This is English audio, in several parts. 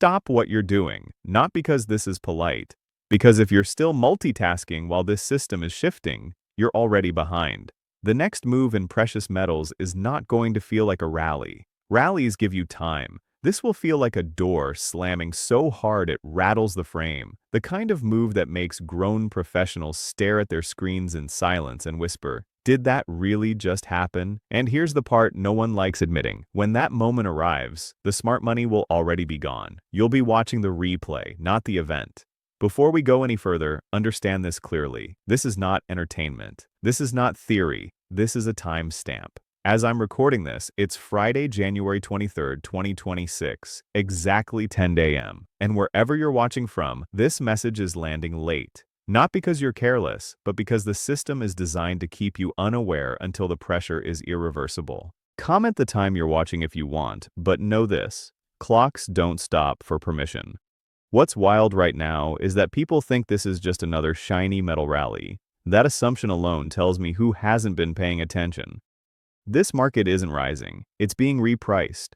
stop what you're doing, not because this is polite, because if you're still multitasking while this system is shifting, you're already behind. The next move in precious metals is not going to feel like a rally. Rallies give you time. This will feel like a door slamming so hard it rattles the frame, the kind of move that makes grown professionals stare at their screens in silence and whisper, "Did that really just happen?" And here's the part no one likes admitting. When that moment arrives, the smart money will already be gone. You'll be watching the replay, not the event. Before we go any further, understand this clearly. This is not entertainment. This is not theory. This is a timestamp. As I'm recording this, it's Friday, January 23rd, 2026, exactly 10 a.m. And wherever you're watching from, this message is landing late. Not because you're careless, but because the system is designed to keep you unaware until the pressure is irreversible. Comment the time you're watching if you want, but know this: clocks don't stop for permission. What's wild right now is that people think this is just another shiny metal rally. That assumption alone tells me who hasn't been paying attention. This market isn't rising, it's being repriced.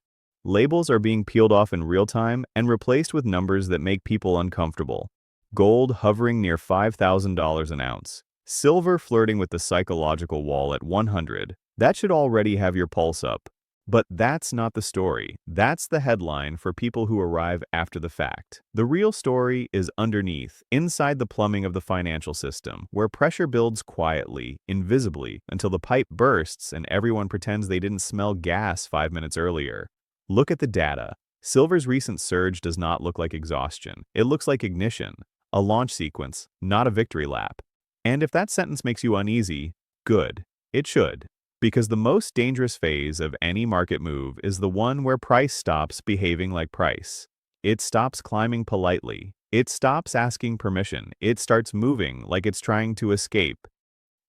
Labels are being peeled off in real time and replaced with numbers that make people uncomfortable. Gold hovering near $5,000 an ounce. Silver flirting with the psychological wall at 100. That should already have your pulse up. But that's not the story. That's the headline for people who arrive after the fact. The real story is underneath, inside the plumbing of the financial system, where pressure builds quietly, invisibly, until the pipe bursts and everyone pretends they didn't smell gas 5 minutes earlier. Look at the data. Silver's recent surge does not look like exhaustion. It looks like ignition, a launch sequence, not a victory lap. And if that sentence makes you uneasy, good. It should. Because the most dangerous phase of any market move is the one where price stops behaving like price. It stops climbing politely. It stops asking permission. It starts moving like it's trying to escape.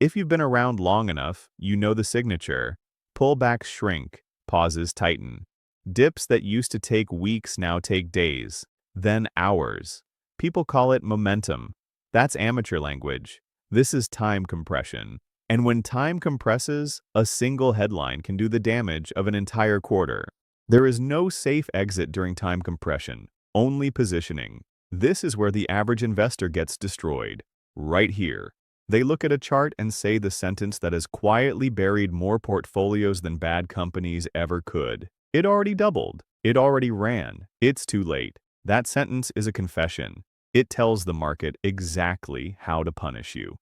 If you've been around long enough, you know the signature. Pullbacks shrink, pauses tighten. Dips that used to take weeks now take days, then hours. People call it momentum. That's amateur language. This is time compression. And when time compresses, a single headline can do the damage of an entire quarter. There is no safe exit during time compression, only positioning. This is where the average investor gets destroyed. Right here. They look at a chart and say the sentence that has quietly buried more portfolios than bad companies ever could. It already doubled. It already ran. It's too late. That sentence is a confession. It tells the market exactly how to punish you.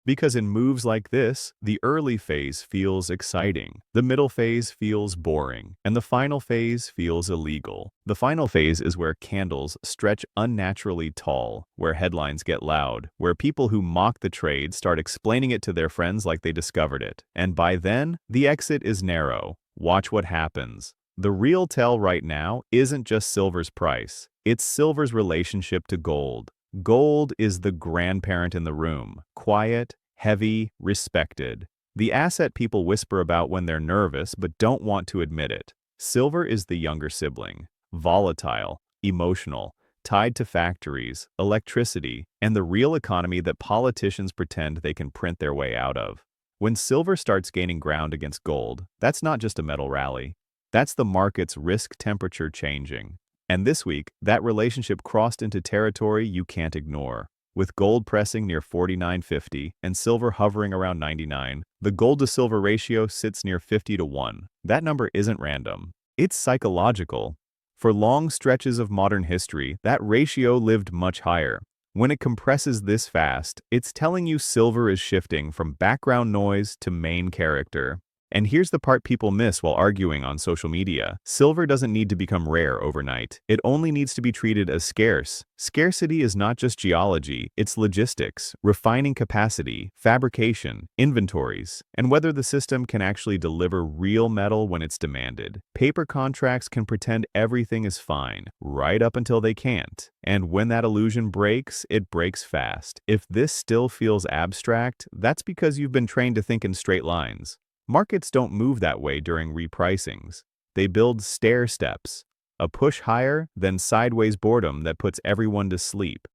Because in moves like this, the early phase feels exciting, the middle phase feels boring, and the final phase feels illegal. The final phase is where candles stretch unnaturally tall, where headlines get loud, where people who mock the trade start explaining it to their friends like they discovered it. And by then, the exit is narrow. Watch what happens. The real tell right now isn't just silver's price, it's silver's relationship to gold. Gold is the grandparent in the room, quiet, heavy, respected. The asset people whisper about when they're nervous but don't want to admit it. Silver is the younger sibling, volatile, emotional, tied to factories, electricity, and the real economy that politicians pretend they can print their way out of. When silver starts gaining ground against gold, that's not just a metal rally. That's the market's risk temperature changing. And this week, that relationship crossed into territory you can't ignore. With gold pressing near 49.50 and silver hovering around 99, the gold-to-silver ratio sits near 50-1. That number isn't random. It's psychological. For long stretches of modern history, that ratio lived much higher. When it compresses this fast, it's telling you silver is shifting from background noise to main character. And here's the part people miss while arguing on social media. Silver doesn't need to become rare overnight. It only needs to be treated as scarce. Scarcity is not just geology, it's logistics, refining capacity, fabrication, inventories, and whether the system can actually deliver real metal when it's demanded. Paper contracts can pretend everything is fine, right up until they can't. And when that illusion breaks, it breaks fast. If this still feels abstract, that's because you've been trained to think in straight lines. Markets don't move that way during repricings. They build stair steps, a push higher, then sideways boredom that puts everyone to sleep.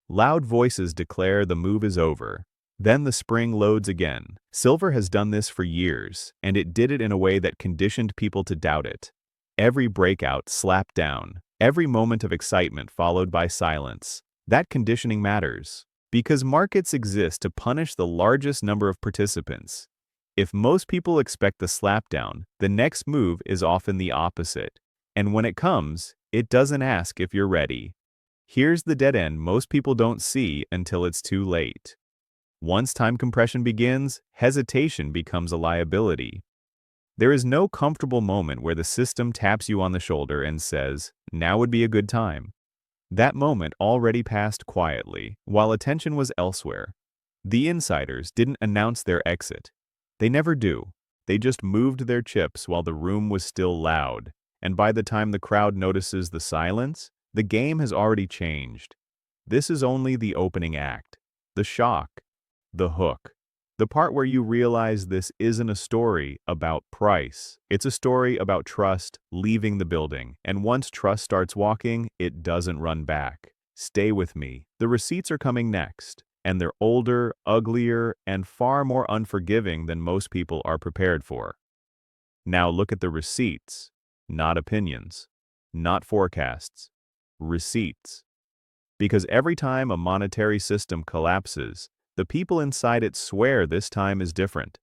Loud voices declare the move is over. Then the spring loads again. Silver has done this for years, and it did it in a way that conditioned people to doubt it. Every breakout slapped down. Every moment of excitement followed by silence. That conditioning matters, because markets exist to punish the largest number of participants. If most people expect the slapdown, the next move is often the opposite. And when it comes, it doesn't ask if you're ready. Here's the dead end most people don't see until it's too late. Once time compression begins, hesitation becomes a liability. There is no comfortable moment where the system taps you on the shoulder and says, "Now would be a good time." That moment already passed quietly, while attention was elsewhere. The insiders didn't announce their exit. They never do. They just moved their chips while the room was still loud, and by the time the crowd notices the silence, the game has already changed. This is only the opening act. The shock. The hook. The part where you realize this isn't a story about price. It's a story about trust leaving the building, and once trust starts walking, it doesn't run back. Stay with me. The receipts are coming next, and they're older, uglier, and far more unforgiving than most people are prepared for. Now look at the receipts, not opinions, not forecasts, receipts. Because every time a monetary system collapses, the people inside it swear this time is different.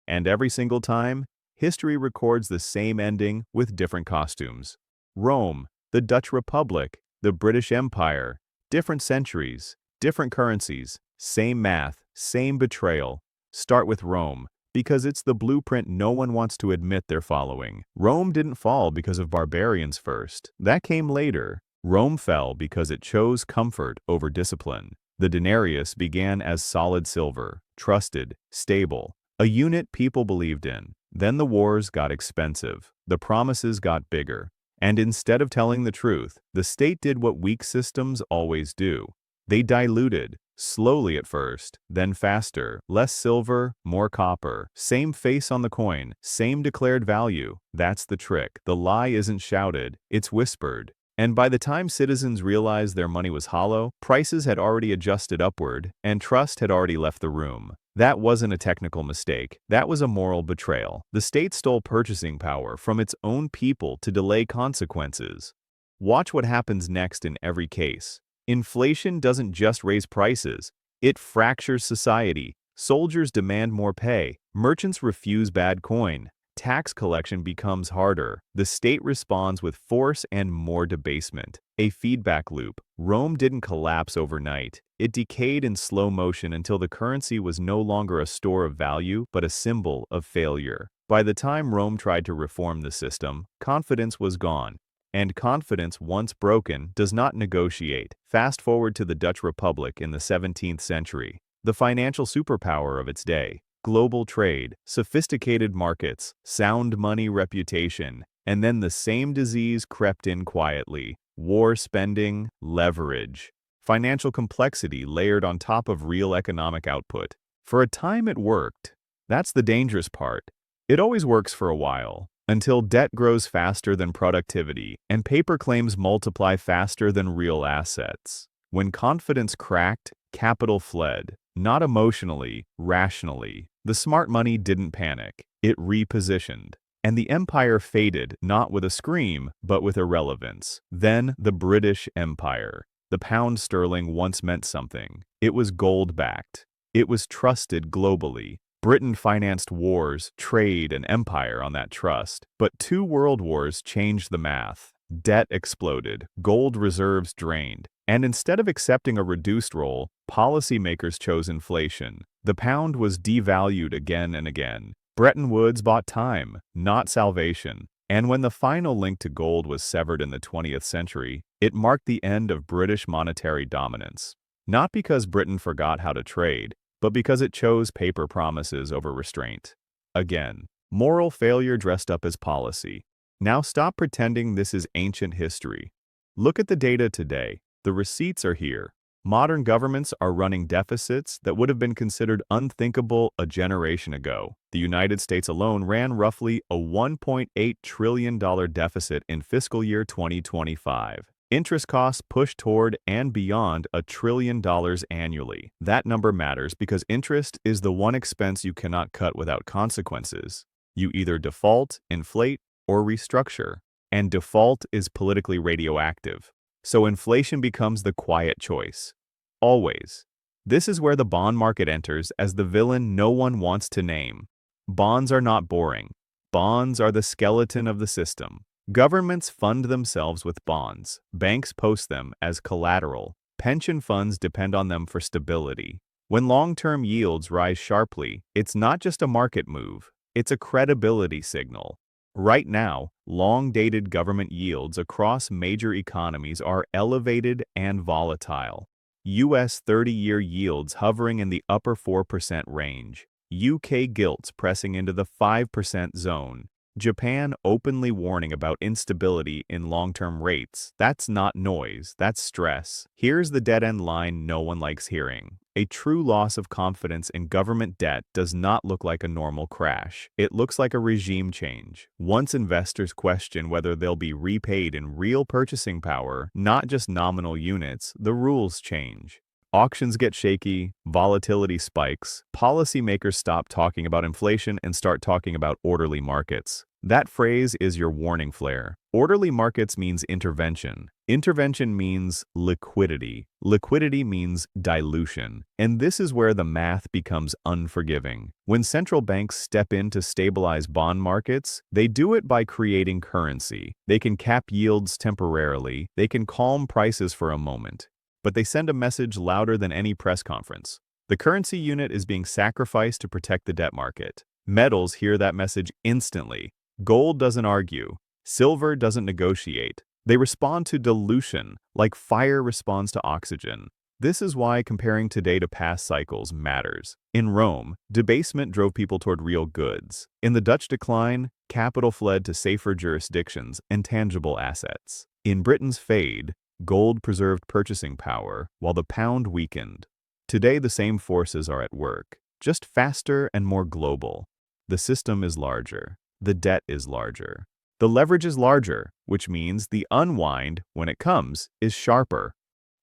And every single time, history records the same ending with different costumes. Rome, the Dutch Republic, the British Empire, different centuries, different currencies, same math, same betrayal. Start with Rome, because it's the blueprint no one wants to admit they're following. Rome didn't fall because of barbarians first. That came later. Rome fell because it chose comfort over discipline. The denarius began as solid silver, trusted, stable, a unit people believed in. Then the wars got expensive, the promises got bigger, and instead of telling the truth, the state did what weak systems always do. They diluted, slowly at first, then faster, less silver, more copper, same face on the coin, same declared value. That's the trick. The lie isn't shouted, it's whispered. And by the time citizens realized their money was hollow, prices had already adjusted upward, and trust had already left the room. That wasn't a technical mistake. That was a moral betrayal. The state stole purchasing power from its own people to delay consequences. Watch what happens next in every case. Inflation doesn't just raise prices. It fractures society. Soldiers demand more pay. Merchants refuse bad coin. Tax collection becomes harder. The state responds with force and more debasement. A feedback loop. Rome didn't collapse overnight. It decayed in slow motion until the currency was no longer a store of value, but a symbol of failure. By the time Rome tried to reform the system, confidence was gone. And confidence, once broken, does not negotiate. Fast forward to the Dutch Republic in the 17th century, the financial superpower of its day. Global trade, sophisticated markets, sound money reputation, and then the same disease crept in quietly. War spending, leverage, financial complexity layered on top of real economic output. For a time it worked. That's the dangerous part. It always works for a while, until debt grows faster than productivity, and paper claims multiply faster than real assets. When confidence cracked, capital fled. Not emotionally, rationally. The smart money didn't panic. It repositioned. And the empire faded, not with a scream, but with irrelevance. Then the British Empire. The pound sterling once meant something. It was gold-backed. It was trusted globally. Britain financed wars, trade, and empire on that trust. But 2 world wars changed the math. Debt exploded. Gold reserves drained. And instead of accepting a reduced role, policymakers chose inflation. The pound was devalued again and again. Bretton Woods bought time, not salvation. And when the final link to gold was severed in the 20th century, it marked the end of British monetary dominance. Not because Britain forgot how to trade, but because it chose paper promises over restraint. Again, moral failure dressed up as policy. Now stop pretending this is ancient history. Look at the data today. The receipts are here. Modern governments are running deficits that would have been considered unthinkable a generation ago. The United States alone ran roughly a $1.8 trillion deficit in fiscal year 2025. Interest costs push toward and beyond $1 trillion annually. That number matters because interest is the one expense you cannot cut without consequences. You either default, inflate, or restructure. and default is politically radioactive. So inflation becomes the quiet choice. Always. This is where the bond market enters as the villain no one wants to name. Bonds are not boring. Bonds are the skeleton of the system. Governments fund themselves with bonds. Banks post them as collateral. Pension funds depend on them for stability. When long-term yields rise sharply, it's not just a market move, it's a credibility signal. Right now, long-dated government yields across major economies are elevated and volatile. US 30-year yields hovering in the upper 4% range. UK gilts pressing into the 5% zone. Japan openly warning about instability in long-term rates. That's not noise, that's stress. Here's the dead-end line no one likes hearing. A true loss of confidence in government debt does not look like a normal crash. It looks like a regime change. Once investors question whether they'll be repaid in real purchasing power, not just nominal units, the rules change. Auctions get shaky, volatility spikes, policymakers stop talking about inflation and start talking about orderly markets. That phrase is your warning flare. Orderly markets means intervention. Intervention means liquidity. Liquidity means dilution. And this is where the math becomes unforgiving. When central banks step in to stabilize bond markets, they do it by creating currency. They can cap yields temporarily. They can calm prices for a moment. But they send a message louder than any press conference. The currency unit is being sacrificed to protect the debt market. Metals hear that message instantly. Gold doesn't argue. Silver doesn't negotiate. They respond to dilution, like fire responds to oxygen. This is why comparing today to past cycles matters. In Rome, debasement drove people toward real goods. In the Dutch decline, capital fled to safer jurisdictions and tangible assets. In Britain's fade, gold preserved purchasing power, while the pound weakened. Today, the same forces are at work, just faster and more global. The system is larger. The debt is larger. The leverage is larger, which means the unwind, when it comes, is sharper.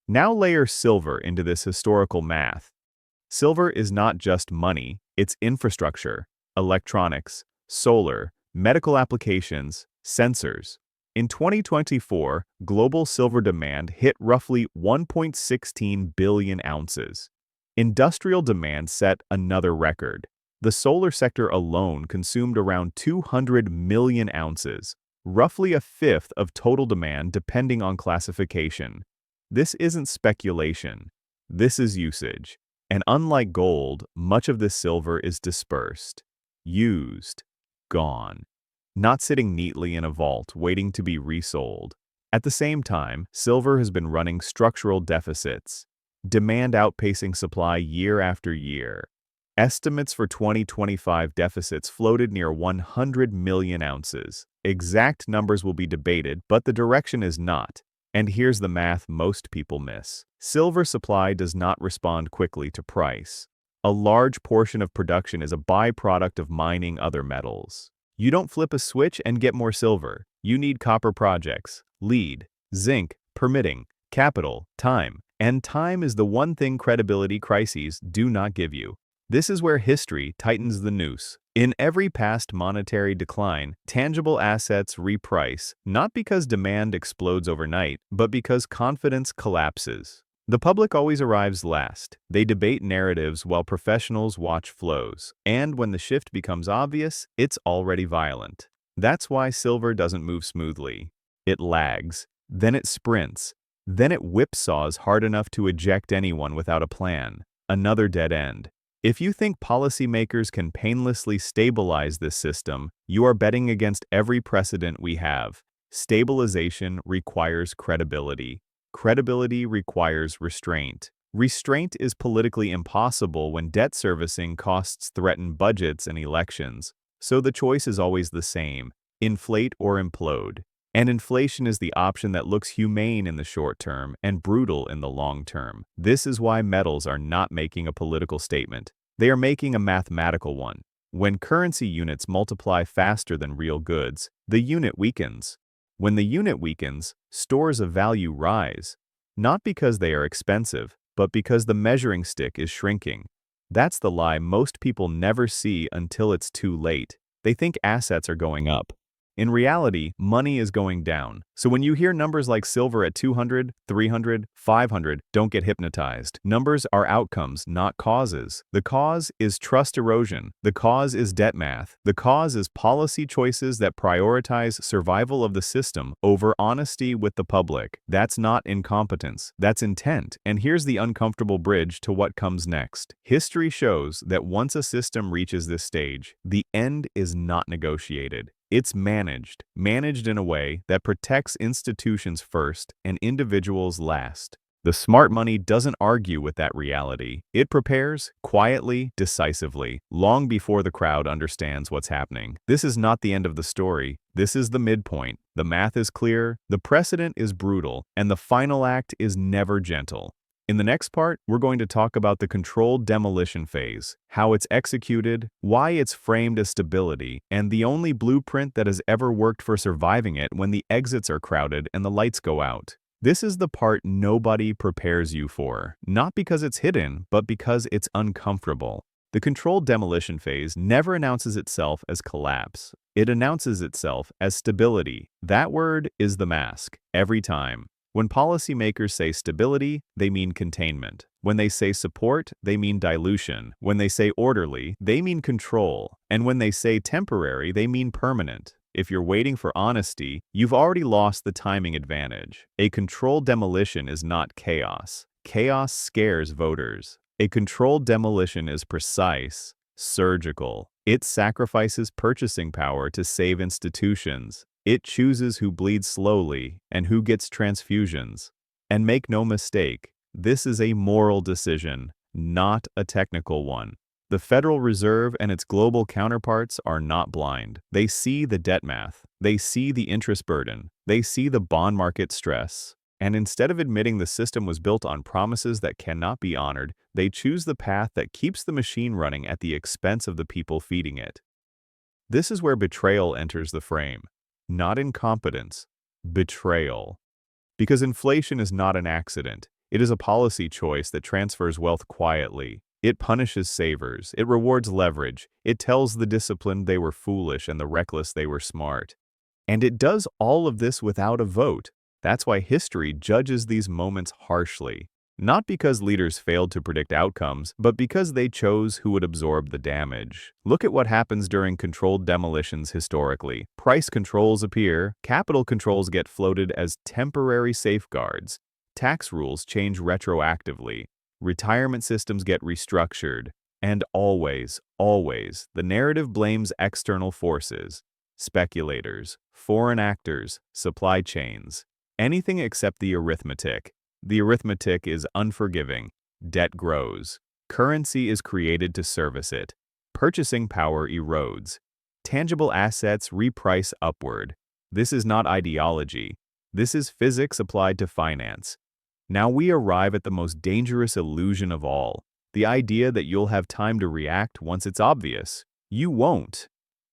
Now layer silver into this historical math. Silver is not just money, it's infrastructure, electronics, solar, medical applications, sensors. In 2024, global silver demand hit roughly 1.16 billion ounces. Industrial demand set another record. The solar sector alone consumed around 200 million ounces, roughly a fifth of total demand depending on classification. This isn't speculation. This is usage. And unlike gold, much of this silver is dispersed, used, gone. Not sitting neatly in a vault waiting to be resold. At the same time, silver has been running structural deficits, demand outpacing supply year after year. Estimates for 2025 deficits floated near 100 million ounces. Exact numbers will be debated, but the direction is not. And here's the math most people miss. Silver supply does not respond quickly to price. A large portion of production is a byproduct of mining other metals. You don't flip a switch and get more silver. You need copper projects, lead, zinc, permitting, capital, time. And time is the one thing credibility crises do not give you. This is where history tightens the noose. In every past monetary decline, tangible assets reprice, not because demand explodes overnight, but because confidence collapses. The public always arrives last. They debate narratives while professionals watch flows. And when the shift becomes obvious, it's already violent. That's why silver doesn't move smoothly. It lags, then it sprints, then it whipsaws hard enough to eject anyone without a plan. Another dead end. If you think policymakers can painlessly stabilize this system, you are betting against every precedent we have. Stabilization requires credibility. Credibility requires restraint. Restraint is politically impossible when debt servicing costs threaten budgets and elections. So the choice is always the same: inflate or implode. And inflation is the option that looks humane in the short term and brutal in the long term. This is why metals are not making a political statement. They are making a mathematical one. When currency units multiply faster than real goods, the unit weakens. When the unit weakens, stores of value rise, not because they are expensive, but because the measuring stick is shrinking. That's the lie most people never see until it's too late. They think assets are going up. In reality, money is going down. So when you hear numbers like silver at 200, 300, 500, don't get hypnotized. Numbers are outcomes, not causes. The cause is trust erosion. The cause is debt math. The cause is policy choices that prioritize survival of the system over honesty with the public. That's not incompetence. That's intent. And here's the uncomfortable bridge to what comes next. History shows that once a system reaches this stage, the end is not negotiated. It's managed in a way that protects institutions first and individuals last. The smart money doesn't argue with that reality. It prepares, quietly, decisively, long before the crowd understands what's happening. This is not the end of the story. This is the midpoint. The math is clear, the precedent is brutal, and the final act is never gentle. In the next part, we're going to talk about the controlled demolition phase, how it's executed, why it's framed as stability, and the only blueprint that has ever worked for surviving it when the exits are crowded and the lights go out. This is the part nobody prepares you for, not because it's hidden, but because it's uncomfortable. The controlled demolition phase never announces itself as collapse. It announces itself as stability. That word is the mask, every time. When policymakers say stability, they mean containment. When they say support, they mean dilution. When they say orderly, they mean control. And when they say temporary, they mean permanent. If you're waiting for honesty, you've already lost the timing advantage. A controlled demolition is not chaos. Chaos scares voters. A controlled demolition is precise, surgical. It sacrifices purchasing power to save institutions. It chooses who bleeds slowly and who gets transfusions. And make no mistake, this is a moral decision, not a technical one. The Federal Reserve and its global counterparts are not blind. They see the debt math. They see the interest burden. They see the bond market stress. And instead of admitting the system was built on promises that cannot be honored, they choose the path that keeps the machine running at the expense of the people feeding it. This is where betrayal enters the frame. Not incompetence, betrayal. Because inflation is not an accident. It is a policy choice that transfers wealth quietly. It punishes savers. It rewards leverage. It tells the disciplined they were foolish and the reckless they were smart. And it does all of this without a vote. That's why history judges these moments harshly. Not because leaders failed to predict outcomes, but because they chose who would absorb the damage. Look at what happens during controlled demolitions historically. Price controls appear, capital controls get floated as temporary safeguards, tax rules change retroactively, retirement systems get restructured, and always, the narrative blames external forces, speculators, foreign actors, supply chains, anything except the arithmetic. The arithmetic is unforgiving. Debt grows. Currency is created to service it. Purchasing power erodes. Tangible assets reprice upward. This is not ideology. This is physics applied to finance. Now we arrive at the most dangerous illusion of all, the idea that you'll have time to react once it's obvious. You won't.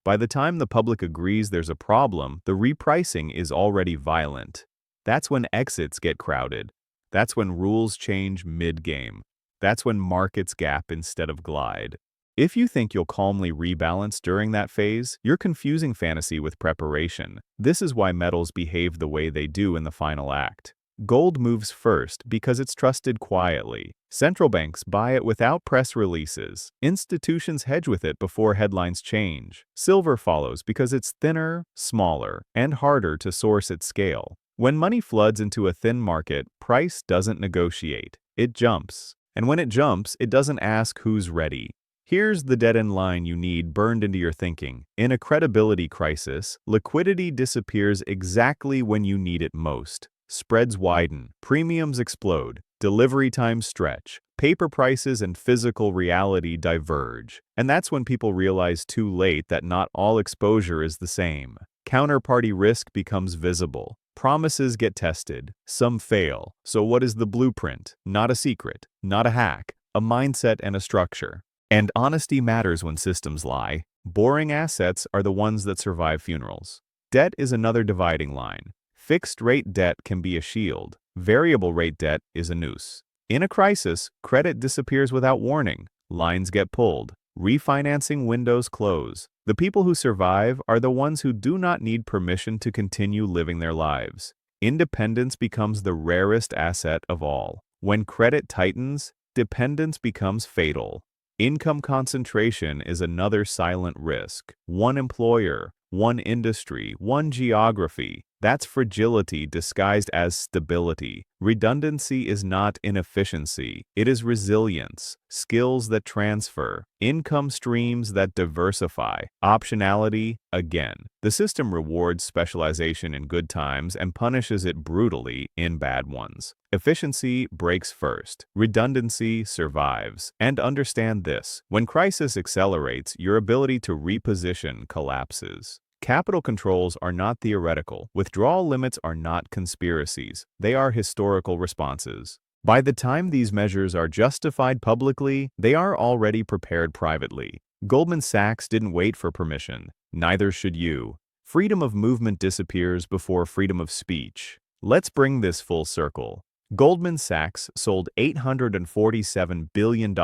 By the time the public agrees there's a problem, the repricing is already violent. That's when exits get crowded. That's when rules change mid-game. That's when markets gap instead of glide. If you think you'll calmly rebalance during that phase, you're confusing fantasy with preparation. This is why metals behave the way they do in the final act. Gold moves first because it's trusted quietly. Central banks buy it without press releases. Institutions hedge with it before headlines change. Silver follows because it's thinner, smaller, and harder to source at scale. When money floods into a thin market, price doesn't negotiate. It jumps. And when it jumps, it doesn't ask who's ready. Here's the dead-end line you need burned into your thinking. In a credibility crisis, liquidity disappears exactly when you need it most. Spreads widen, premiums explode, delivery times stretch, paper prices and physical reality diverge. And that's when people realize too late that not all exposure is the same. Counterparty risk becomes visible. Promises get tested. Some fail. So what is the blueprint? Not a secret, not a hack, a mindset and a structure. And honesty matters when systems lie. Boring assets are the ones that survive funerals. Debt is another dividing line. Fixed-rate debt can be a shield. Variable-rate debt is a noose. In a crisis, credit disappears without warning. Lines get pulled. refinancing windows close. The people who survive are the ones who do not need permission to continue living their lives. Independence becomes the rarest asset of all. When credit tightens, dependence becomes fatal. Income concentration is another silent risk. One employer, one industry, one geography. That's fragility disguised as stability. Redundancy is not inefficiency. It is resilience, skills that transfer, income streams that diversify, optionality again. The system rewards specialization in good times and punishes it brutally in bad ones. Efficiency breaks first. Redundancy survives. And understand this: when crisis accelerates, your ability to reposition collapses. Capital controls are not theoretical. Withdrawal limits are not conspiracies. They are historical responses. By the time these measures are justified publicly, they are already prepared privately. Goldman Sachs didn't wait for permission. Neither should you. Freedom of movement disappears before freedom of speech. Let's bring this full circle. Goldman Sachs sold $847 billion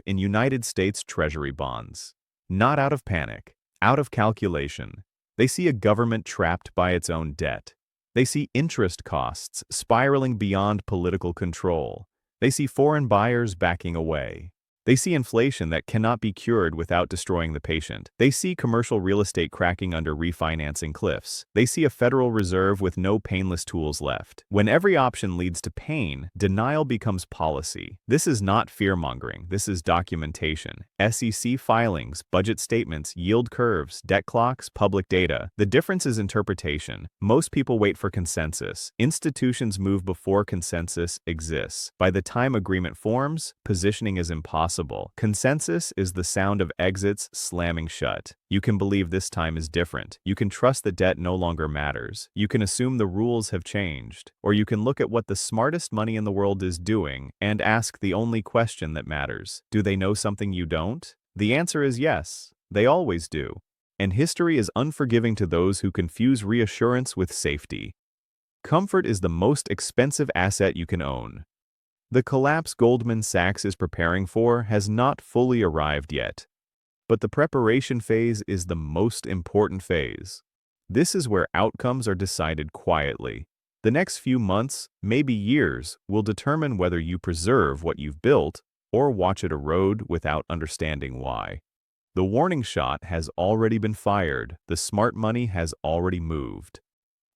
in United States Treasury bonds. Not out of panic, out of calculation. They see a government trapped by its own debt. They see interest costs spiraling beyond political control. They see foreign buyers backing away. They see inflation that cannot be cured without destroying the patient. They see commercial real estate cracking under refinancing cliffs. They see a Federal Reserve with no painless tools left. When every option leads to pain, denial becomes policy. This is not fear-mongering. This is documentation. SEC filings, budget statements, yield curves, debt clocks, public data. The difference is interpretation. Most people wait for consensus. Institutions move before consensus exists. By the time agreement forms, positioning is impossible. Consensus is the sound of exits slamming shut. You can believe this time is different. You can trust the debt no longer matters. You can assume the rules have changed. Or you can look at what the smartest money in the world is doing and ask the only question that matters. Do they know something you don't? The answer is yes. They always do. And history is unforgiving to those who confuse reassurance with safety. Comfort is the most expensive asset you can own. The collapse Goldman Sachs is preparing for has not fully arrived yet. But the preparation phase is the most important phase. This is where outcomes are decided quietly. The next few months, maybe years, will determine whether you preserve what you've built or watch it erode without understanding why. The warning shot has already been fired. The smart money has already moved.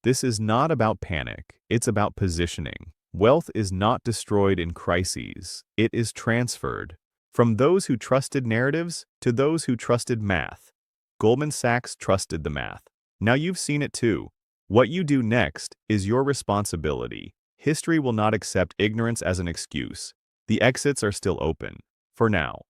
This is not about panic. It's about positioning. Wealth is not destroyed in crises. It is transferred. From those who trusted narratives to those who trusted math. Goldman Sachs trusted the math. Now you've seen it too. What you do next is your responsibility. History will not accept ignorance as an excuse. The exits are still open. For now.